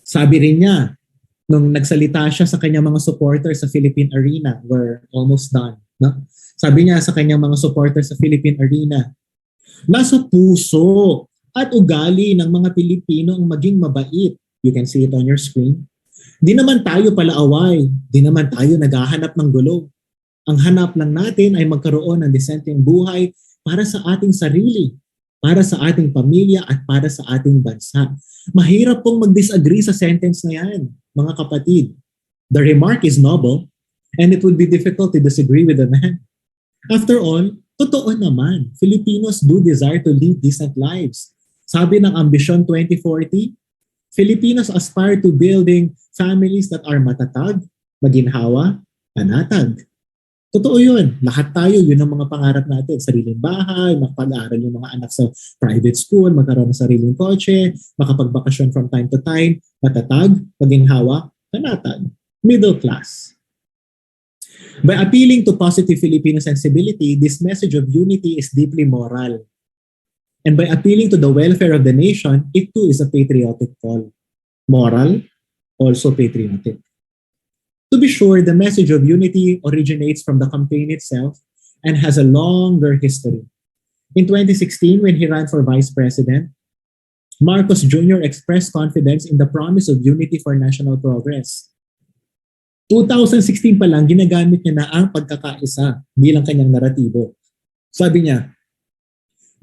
Sabi rin niya, nung nagsalita siya sa kanyang mga supporters sa Philippine Arena, we're almost done. No? Sabi niya sa kanyang mga supporters sa Philippine Arena, nasa puso at ugali ng mga Pilipino ang maging mabait. You can see it on your screen. Di naman tayo palaaway. Di naman tayo naghahanap ng gulo. Ang hanap lang natin ay magkaroon ng disenteng buhay para sa ating sarili, para sa ating pamilya at para sa ating bansa. Mahirap pong mag-disagree sa sentence na yan, mga kapatid. The remark is noble and it would be difficult to disagree with the man. After all, totoo naman, Filipinos do desire to lead decent lives. Sabi ng Ambition 2040, Filipinos aspire to building families that are matatag, maginhawa, panatag. Totoo yun. Lahat tayo, yun ang mga pangarap natin. Sariling bahay, makapag-aaral yung mga anak sa private school, magkaroon ng sariling kotse, makapagbakasyon from time to time, matatag, maginhawa, panatag, middle class. By appealing to positive Filipino sensibility, this message of unity is deeply moral. And by appealing to the welfare of the nation, it too is a patriotic call. Moral, also patriotic. To be sure, the message of unity originates from the campaign itself and has a longer history. In 2016, when he ran for vice president, Marcos Jr. expressed confidence in the promise of unity for national progress. 2016 pa lang, ginagamit niya na ang pagkakaisa bilang kanyang naratibo. Sabi niya,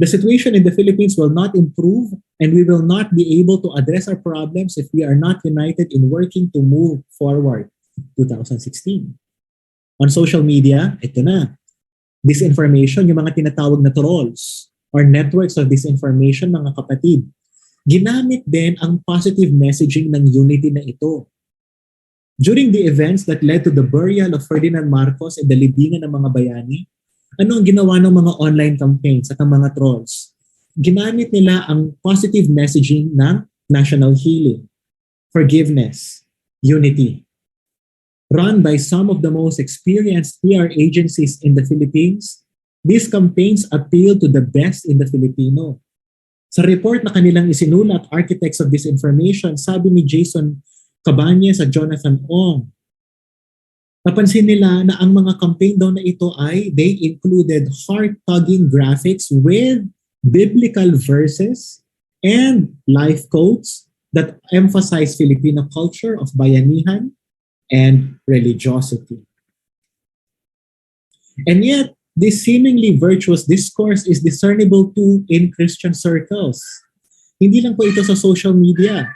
the situation in the Philippines will not improve and we will not be able to address our problems if we are not united in working to move forward. 2016. On social media, ito na. Disinformation, yung mga tinatawag na trolls or networks of disinformation, mga kapatid. Ginamit din ang positive messaging ng unity na ito. During the events that led to the burial of Ferdinand Marcos at the libingan ng mga bayani, ano ang ginawa ng mga online campaigns at ng mga trolls? Ginamit nila ang positive messaging ng national healing, forgiveness, unity. Run by some of the most experienced PR agencies in the Philippines, these campaigns appeal to the best in the Filipino. Sa report na kanilang isinulat, Architects of Disinformation, sabi ni Jason Cabañez at Jonathan Ong, napansin nila na ang mga campaign daw na ito ay they included heart-tugging graphics with biblical verses and life quotes that emphasize Filipino culture of bayanihan and religiosity. And yet, this seemingly virtuous discourse is discernible too in Christian circles. Hindi lang po ito sa social media.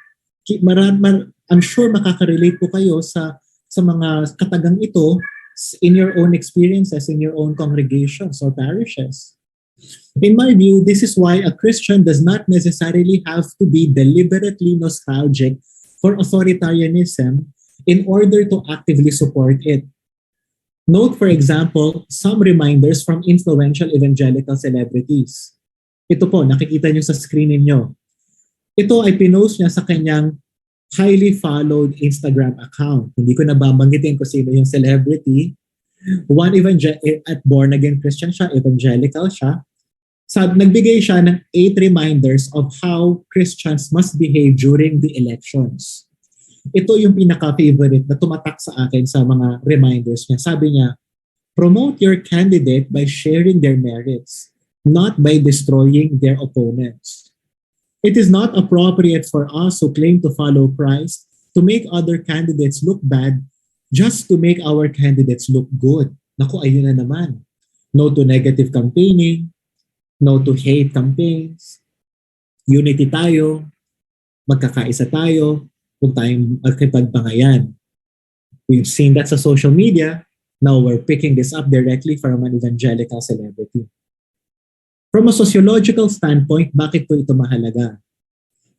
I'm sure makaka-relate po kayo sa mga katagang ito in your own experiences, in your own congregations or parishes. In my view, this is why a Christian does not necessarily have to be deliberately nostalgic for authoritarianism in order to actively support it. Note, for example, some reminders from influential evangelical celebrities. Ito po, nakikita nyo sa screen ninyo. Ito ay pinost niya sa kanyang highly followed Instagram account. Hindi ko na babanggitin kung sino yung celebrity. One at born again Christian siya, evangelical siya. Nagbigay siya ng 8 reminders of how Christians must behave during the elections. Ito yung pinaka-favorite na tumatak sa akin sa mga reminders niya. Sabi niya, promote your candidate by sharing their merits, not by destroying their opponents. It is not appropriate for us who claim to follow Christ to make other candidates look bad just to make our candidates look good. Naku, ayun na naman. No to negative campaigning, no to hate campaigns, unity tayo, magkakaisa tayo, kung tayong magkipagbangayan. We've seen that sa social media. Now we're picking this up directly from an evangelical celebrity. From a sociological standpoint, bakit po ito mahalaga?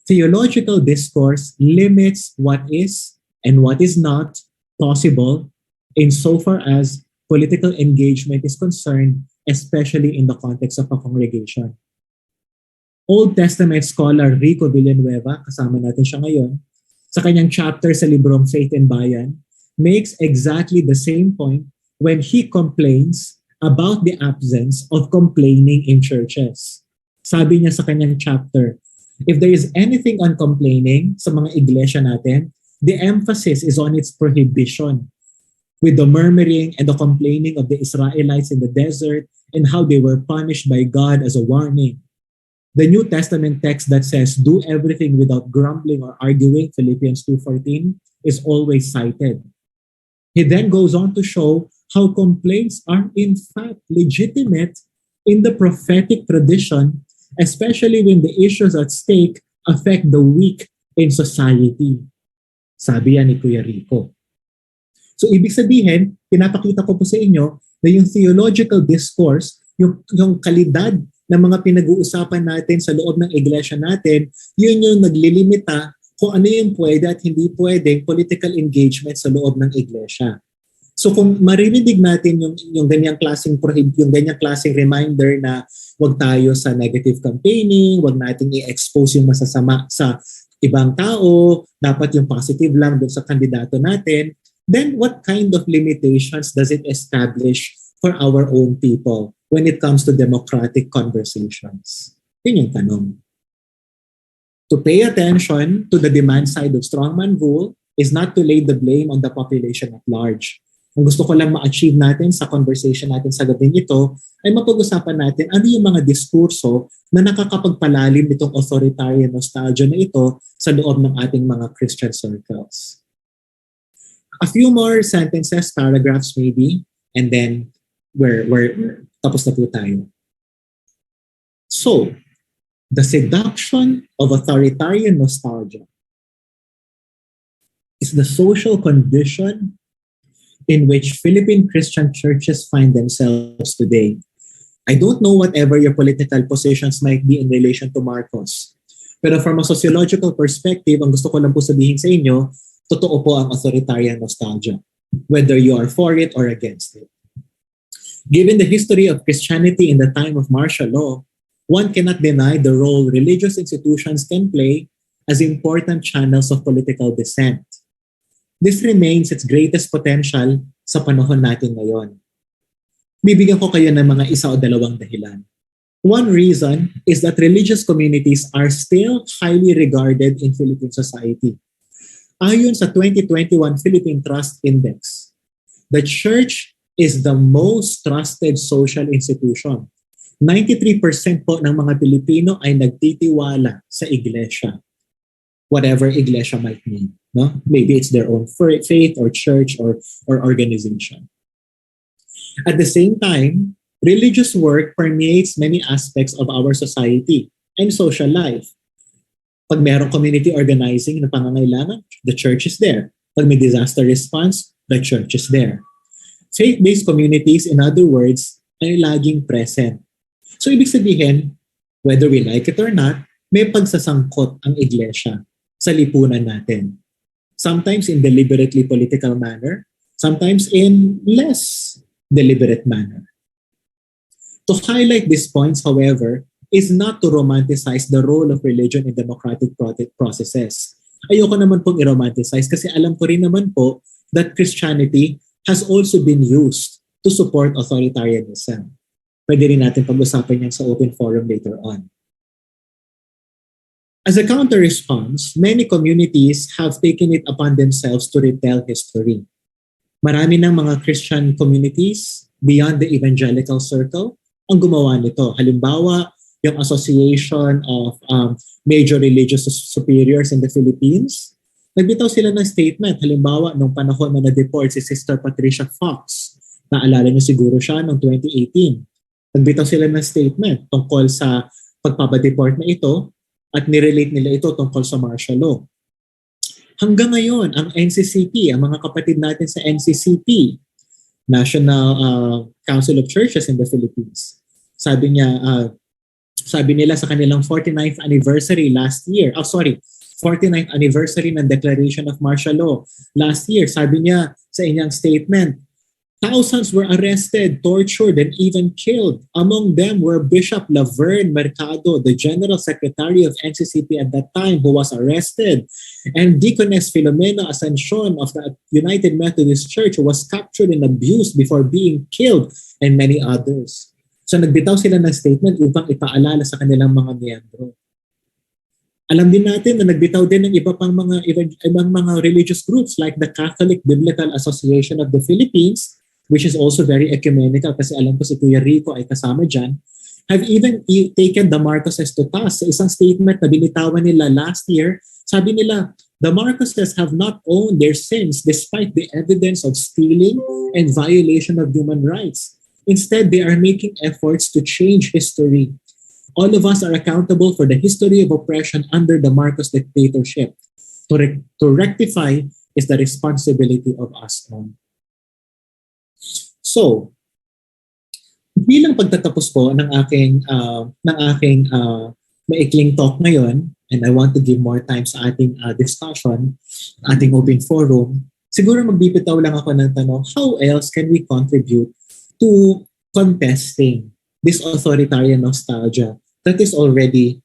Theological discourse limits what is and what is not possible insofar as political engagement is concerned, especially in the context of a congregation. Old Testament scholar Rico Villanueva, kasama natin siya ngayon, sa kanyang chapter sa librong Faith and Bayan, makes exactly the same point when he complains about the absence of complaining in churches. Sabi niya sa kanyang chapter, If there is anything on complaining sa mga iglesia natin, the emphasis is on its prohibition, with the murmuring and the complaining of the Israelites in the desert and how they were punished by God as a warning. The New Testament text that says, do everything without grumbling or arguing, Philippians 2:14, is always cited. He then goes on to show how complaints are in fact legitimate in the prophetic tradition, especially when the issues at stake affect the weak in society. Sabi yan ni Kuya Rico. So ibig sabihin, pinapakita ko po sa inyo na yung theological discourse, yung kalidad ng mga pinag-uusapan natin sa loob ng iglesia natin, yun yung naglilimita kung ano yung pwede at hindi pwedeng political engagement sa loob ng iglesia. So kung maririnig natin yung ganyang klaseng reminder na wag tayo sa negative campaigning, wag nating i-expose yung masasama sa ibang tao, dapat yung positive lang dun sa kandidato natin, then what kind of limitations does it establish for our own people when it comes to democratic conversations? Yun yung tanong. To pay attention to the demand side of strongman rule is not to lay the blame on the population at large. Ang gusto ko lang ma-achieve natin sa conversation natin sa gabing ito ay mapag-usapan natin ano yung mga diskurso na nakakapagpalalim nitong authoritarian nostalgia na ito sa loob ng ating mga Christian circles. A few more sentences, paragraphs maybe, and then we're tapos na po tayo. So, the seduction of authoritarian nostalgia is the social condition in which Philippine Christian churches find themselves today. I don't know whatever your political positions might be in relation to Marcos. Pero from a sociological perspective, ang gusto ko lang po sabihin sa inyo, totoo po ang authoritarian nostalgia, whether you are for it or against it. Given the history of Christianity in the time of martial law, one cannot deny the role religious institutions can play as important channels of political dissent. This remains its greatest potential sa panahon natin ngayon. Bibigyan ko kayo ng mga isa o dalawang dahilan. One reason is that religious communities are still highly regarded in Philippine society. Ayon sa 2021 Philippine Trust Index, the church is the most trusted social institution. 93% po ng mga Pilipino ay nagtitiwala sa iglesia. Whatever iglesia might mean. No? Maybe it's their own faith or church or organization. At the same time, religious work permeates many aspects of our society and social life. Pag merong community organizing na pangangailangan, the church is there. Pag may disaster response, the church is there. Faith-based communities, in other words, ay laging present. So ibig sabihin, whether we like it or not, may pagsasangkot ang iglesia sa lipunan natin. Sometimes in deliberately political manner, sometimes in less deliberate manner. To highlight these points, however, is not to romanticize the role of religion in democratic processes. Ayoko naman pong i-romanticize kasi alam ko rin naman po that Christianity has also been used to support authoritarianism. Pwede rin natin pag-usapan yan sa open forum later on. As a counter-response, many communities have taken it upon themselves to retell history. Marami ng mga Christian communities beyond the evangelical circle ang gumawa nito. Halimbawa, yung Association of Major Religious Superiors in the Philippines, nagbitaw sila ng statement. Halimbawa, nung panahon na na-deport si Sister Patricia Fox, naalala niyo siguro siya noong 2018. Nagbitaw sila ng statement tungkol sa pagpapadeport na ito at nirelate nila ito tungkol sa martial law. Hanggang ngayon, ang NCCP, ang mga kapatid natin sa NCCP, National Council of Churches in the Philippines, sabi nila sa kanilang 49th anniversary last year, 49th anniversary ng Declaration of Martial Law last year, sabi niya sa inyang statement, thousands were arrested, tortured, and even killed. Among them were Bishop Laverne Mercado, the General Secretary of NCCP at that time, who was arrested, and Deaconess Filomena Ascension of the United Methodist Church, who was captured and abused before being killed, and many others. So nagbitaw sila ng statement upang ipaalala sa kanilang mga miyembro. Alam din natin na nagbitaw din ng ibang mga religious groups like the Catholic Biblical Association of the Philippines, which is also very ecumenical kasi alam ko si Kuya Rico ay kasama dyan, have even taken the Marcoses to task. Sa isang statement na binitawan nila last year, sabi nila, the Marcoses have not owned their sins despite the evidence of stealing and violation of human rights. Instead, they are making efforts to change history. All of us are accountable for the history of oppression under the Marcos dictatorship. To rectify is the responsibility of us all. So, bilang pagtatapos po ng aking maikling talk ngayon, and I want to give more time sa ating discussion, ating open forum, siguro magbibitaw lang ako ng tanong, how else can we contribute to contesting this authoritarian nostalgia that is already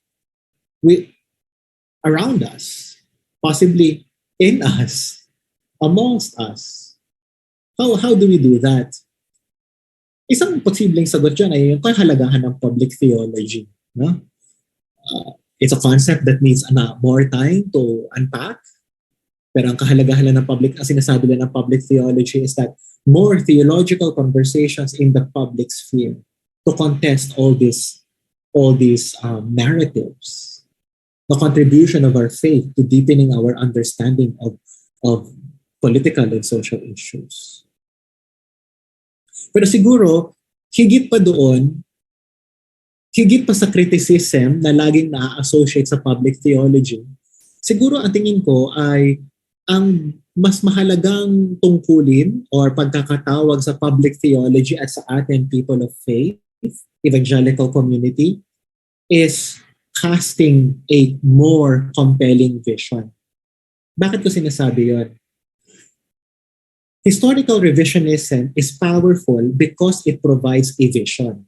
around us, possibly in us, amongst us? How do we do that? Isang posibleng sagot dyan ay yung kahalagahan ng public theology. No? It's a concept that needs more time to unpack. Pero ang kahalagahan ng public, ang sinasabi lang ng public theology is that more theological conversations in the public sphere to contest all these narratives. The contribution of our faith to deepening our understanding of political and social issues. Pero siguro, higit pa doon, higit pa sa criticism na laging na-associate sa public theology, siguro ang tingin ko ay ang mas mahalagang tungkulin or pagkakatawag sa public theology at sa ating people of faith, evangelical community, is casting a more compelling vision. Bakit ko sinasabi yun? Historical revisionism is powerful because it provides a vision.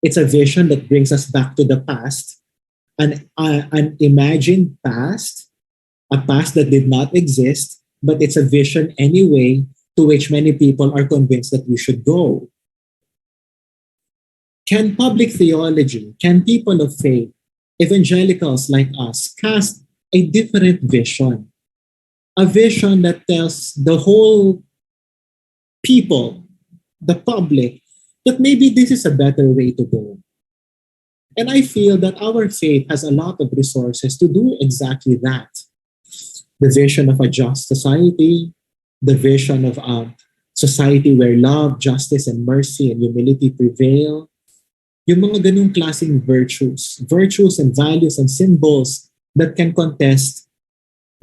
It's a vision that brings us back to the past, an imagined past, a past that did not exist, but it's a vision anyway to which many people are convinced that we should go. Can public theology, can people of faith, evangelicals like us, cast a different vision? A vision that tells the whole people, the public, that maybe this is a better way to go. And I feel that our faith has a lot of resources to do exactly that. The vision of a just society, the vision of a society where love, justice, and mercy and humility prevail. Yung mga ganung klaseng virtues and values and symbols that can contest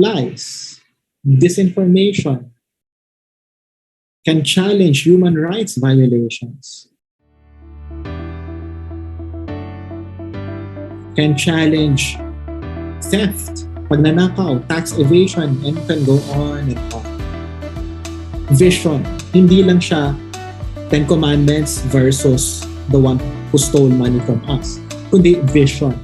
lies, disinformation, can challenge human rights violations, can challenge theft, pagnanakaw, tax evasion, and can go on and on. Vision, hindi lang siya 10 Commandments versus the one who stole money from us, kundi vision.